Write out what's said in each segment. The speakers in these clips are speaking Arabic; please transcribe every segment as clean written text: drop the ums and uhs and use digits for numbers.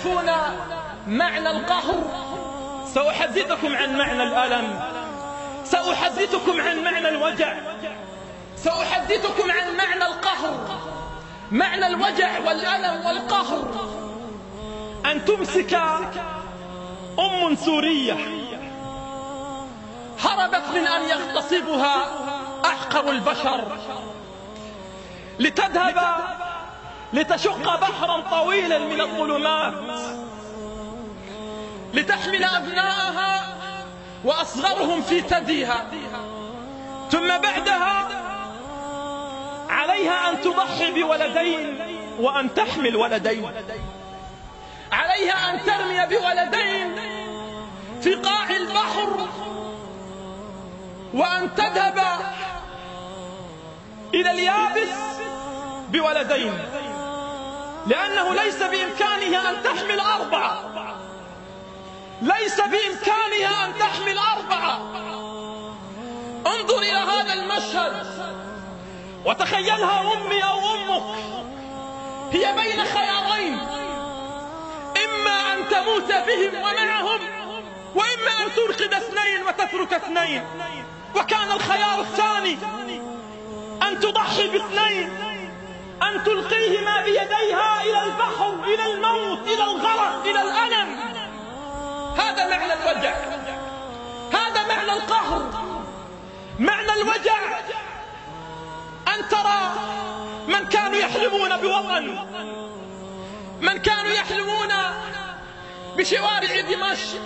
تعرفون معنى القهر سأحدثكم عن معنى الألم، سأحدثكم عن معنى الوجع، سأحدثكم عن معنى القهر. معنى الوجع والألم والقهر أن تمسك أم سورية هربت من أن يغتصبها أحقر البشر لتذهب لتشق بحرا طويلا من الظلمات لتحمل أبنائها وأصغرهم في ثديها، ثم بعدها عليها أن تضحي بولدين وأن تحمل ولدين، عليها أن ترمي بولدين في قاع البحر وأن تذهب إلى اليابس بولدين، لأنه ليس بإمكانها أن تحمل 4، ليس بإمكانها أن تحمل 4. انظر إلى هذا المشهد وتخيلها أمي أو أمك، هي بين خيارين: إما أن تموت بهم ومعهم، وإما أن ترقد 2 وتترك 2. وكان الخيار الثاني أن تضحي ب2، أن تلقيهما بيديها إلى البحر، إلى الموت، إلى الغرق، إلى الألم. هذا معنى الوجع، هذا معنى القهر. معنى الوجع أن ترى من كانوا يحلمون بوطن، من كانوا يحلمون بشوارع دمشق،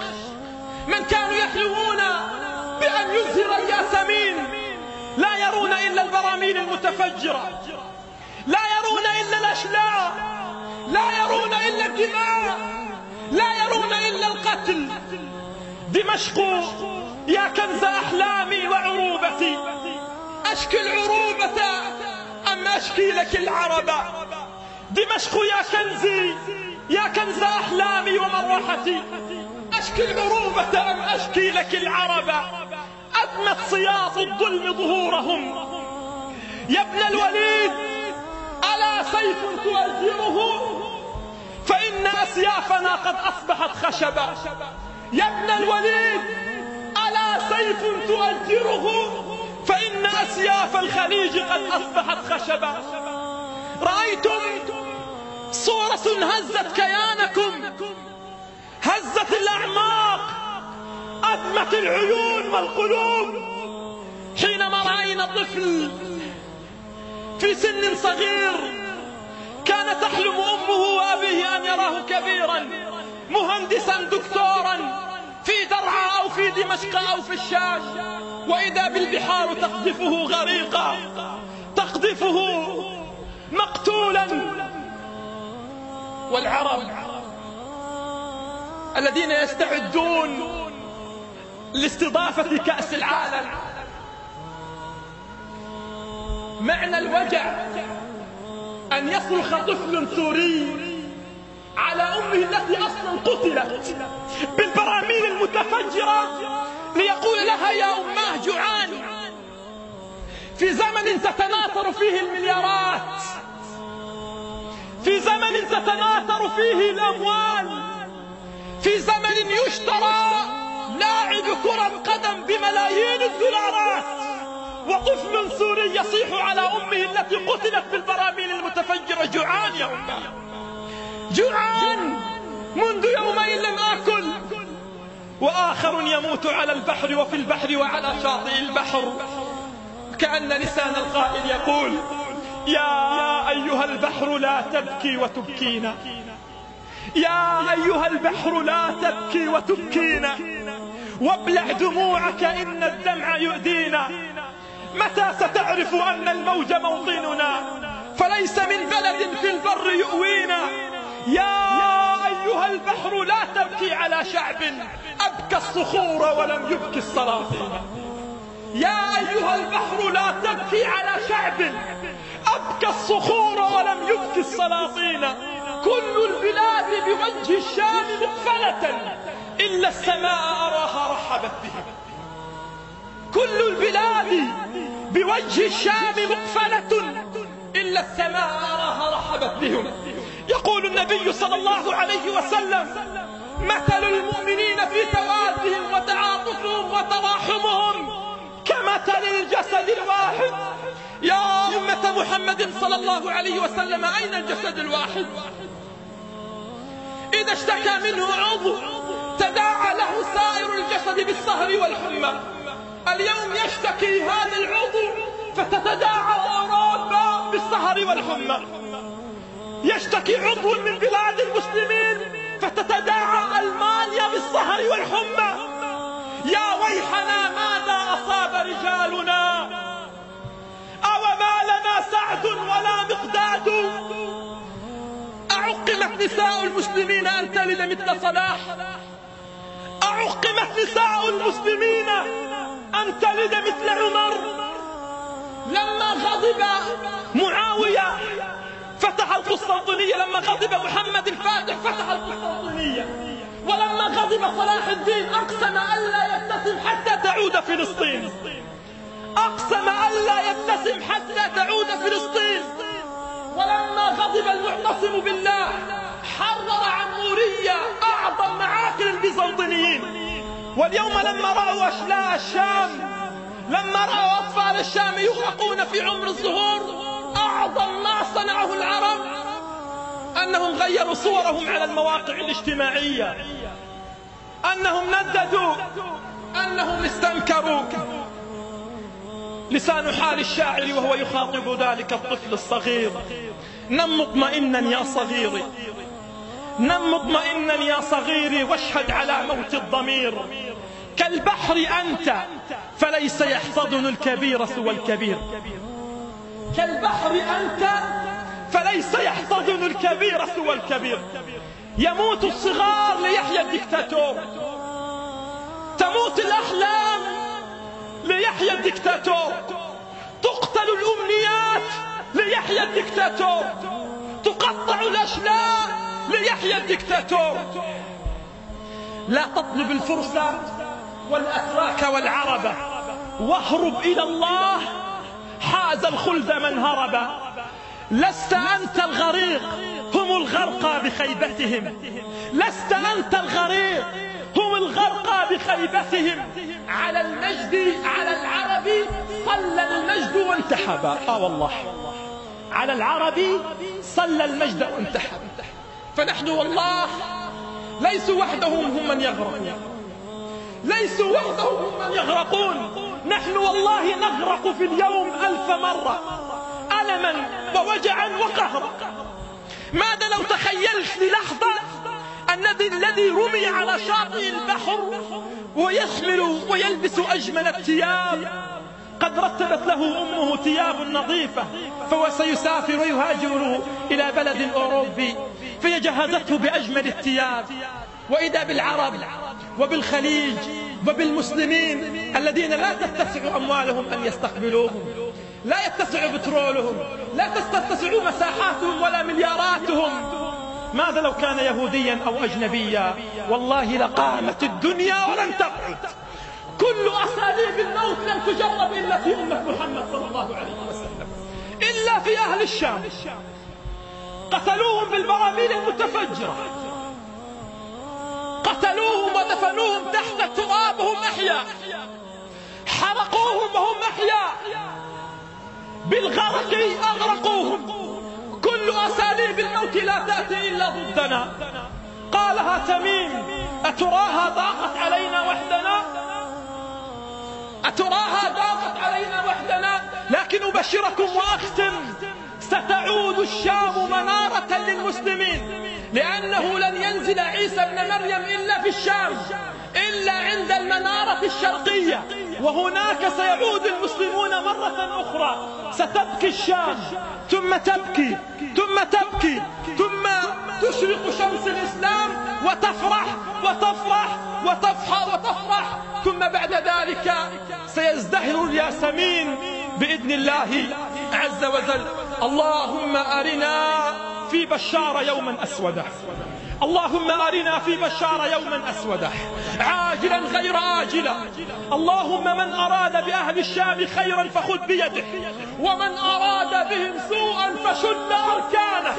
من كانوا يحلمون بأن يزهر الياسمين، لا يرون إلا البراميل المتفجرة، لا يرون إلا الأشلاء، لا يرون إلا الدماء، لا يرون إلا القتل. دمشق يا كنز أحلامي وعروبتي، أشكي العروبة أم أشكي لك العرب؟ دمشق يا كنزي، يا كنز أحلامي ومروحتي، أشكي العروبة أم أشكي لك العرب؟ أدمت صياط الظلم ظهورهم. يا ابن الوليد ألا سيف تؤجره؟ فإن أسيافنا قد أصبحت خشبا. يا ابن الوليد ألا سيف تؤجره؟ فإن أسياف الخليج قد أصبحت خشبا. رأيتم صورة هزت كيانكم، هزت الأعماق، أدمت العيون والقلوب، حينما رأينا طفل في سن صغير كان تحلم أمه وأبيه أن يراه كبيرا مهندسا دكتورا في درعا أو في دمشق أو في الشام، وإذا بالبحار تقذفه غريقا، تقذفه مقتولا. والعرب الذين يستعدون لاستضافة كأس العالم، معنى الوجع أن يصرخ طفل سوري على أمه التي أصلا قتلت بالبراميل المتفجرة ليقول لها: يا أماه جوعان. في زمن تتناثر فيه المليارات، في زمن تتناثر فيه الأموال، في زمن يشترى لاعب كرة قدم بملايين الدولارات، وطفل سوري يصيح على أمه التي قتلت بالبراميل المتفجرة: جوعان يا أمه، جوعان، منذ يومين لم آكل. وآخر يموت على البحر وفي البحر وعلى شاطئ البحر، كأن لسان القائل يقول: يا أيها البحر لا تبكي وتبكينا، يا أيها البحر لا تبكي وتبكينا، وابلع دموعك إن الدمع يؤذينا. متى ستعرف أن الموج موطننا، فليس من بلد في البر يؤوينا. يا أيها البحر لا تبكي على شعب أبكى الصخور ولم يبكي السلاطين. يا أيها البحر لا تبكي على شعب أبكى الصخور ولم يبكي السلاطين. كل البلاد بوجه الشام مقفلة إلا السماء أراها رحبت بهم. كل البلاد بوجه الشام مقفلة إلا السماء أراها رحبت بهم. يقول النبي صلى الله عليه وسلم: مثل المؤمنين في توادهم وتعاطفهم وتراحمهم كمثل الجسد الواحد. يا أمة محمد صلى الله عليه وسلم، أين الجسد الواحد؟ إذا اشتكى منه عضو تداعى له سائر الجسد بالسهر والحمى. اليوم يشتكي هذا العضو فتتداعى أوروبا بالسهر والحمى، يشتكي عضو من بلاد المسلمين فتتداعى ألمانيا بالسهر والحمى. يا ويحنا، ماذا أصاب رجالنا؟ أوما لنا سعد ولا مقداد؟ أعقمت نساء المسلمين أن تلد مثل صلاح؟ أعقمت نساء المسلمين أن تلد مثل عمر؟ لما غضب معاوية فتح القسطنطينية، لما غضب محمد الفاتح فتح القسطنطينية، ولما غضب صلاح الدين أقسم ألا يبتسم حتى تعود فلسطين، أقسم ألا يبتسم حتى تعود فلسطين. ولما غضب المعتصم بالله حرر عمورية، أعظم معاقل البيزنطيين. واليوم لما رأوا أشلاء الشام، لما رأوا أطفال الشام يغرقون في عمر الزهور، أعظم ما صنعه العرب أنهم غيروا صورهم على المواقع الاجتماعية، أنهم نددوا، أنهم استنكروا. لسان حال الشاعر وهو يخاطب ذلك الطفل الصغير: نم مطمئنا يا صغيري، نم مطمئنا يا صغيري، واشهد على موت الضمير. كالبحر أنت فليس يحتضن الكبير سوى الكبير، كالبحر أنت فليس يحتضن الكبير سوى الكبير. يموت الصغار ليحيى الدكتاتور، تموت الأحلام ليحيى الدكتاتور، تقتل الأمنيات ليحيى الدكتاتور، تقطع الأشلاء ليحيى الدكتاتور. لا تطلب الفرصة والأتراك والعربة، واهرب إلى الله، حاز الخلد من هرب. لست أنت الغريق، هم الغرقى بخيبتهم، لست أنت الغريق، هم الغرقى بخيبتهم. على المجد، على العرب صلى المجد وانتحب. والله على العرب صلى المجد وانتحب. فنحن والله ليسوا وحدهم هم من يغرقون، ليسوا وحدهم هم من يغرقون. نحن والله نغرق في اليوم 1000 مرة ألما ووجعا وقهرا. ماذا لو تخيلت للحظة الذي رمي على شاطئ البحر ويحمل ويلبس أجمل الثياب، قد رتبت له أمه ثياب نظيفة، فهو سيسافر ويهاجر إلى بلد أوروبي فيجهزته بأجمل الثياب، وإذا بالعرب وبالخليج وبالمسلمين الذين لا تتسع أموالهم أن يستقبلوهم، لا يتسع بترولهم، لا تتسع مساحاتهم ولا ملياراتهم. ماذا لو كان يهوديا أو أجنبيا؟ والله لقامت الدنيا ولن تقعد. كل أساليب الموت لم تجرب إلا في أمة محمد صلى الله عليه وسلم، إلا في أهل الشام. قتلوهم بالبراميل المتفجرة، قتلوهم ودفنوهم تحت التراب وهم أحياء، حرقوهم وهم أحياء، بالغرق أغرقوهم. كل أساليب الموت لا تأتي إلا ضدنا. قالها تميم: أتراها ضاقت علينا وحدنا، أتراها ضاقت علينا وحدنا، لكن أبشركم وأختم: ستعود الشام منارة للمسلمين، لأنه لن ينزل عيسى ابن مريم إلا في الشام، إلا عند المنارة الشرقية، وهناك سيعود المسلمون مرة أخرى. ستبكي الشام، ثم تبكي، ثم تبكي، ثم تشرق شمس الإسلام وتفرح وتفرح وتفرح وتفرح، ثم بعد ذلك سيزدهر الياسمين بإذن الله عز وجل. اللهم أرنا في بشار يوما أسودا، اللهم أرنا في بشار يوما أسودا عاجلا غير آجلا. اللهم من أراد بأهل الشام خيرا فخذ بيده، ومن أراد بهم سوءا فشد أركانه،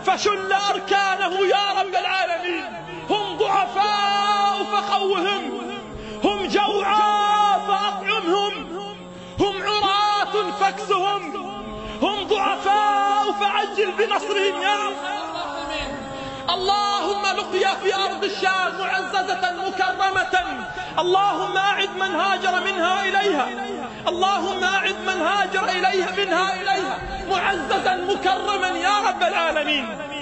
فشل أركانه يا رب العالمين. هم ضعفاء فقوهم، هم جوعى فأطعمهم، هم عراة فاكسهم، هم ضعفاء فعجل بنصرهم يا رب. اللهم لقيا في أرض الشام معززة مكرمة، اللهم أعد من هاجر منها إليها، اللهم أعد من هاجر إليها منها إليها معززا مكرما يا رب العالمين.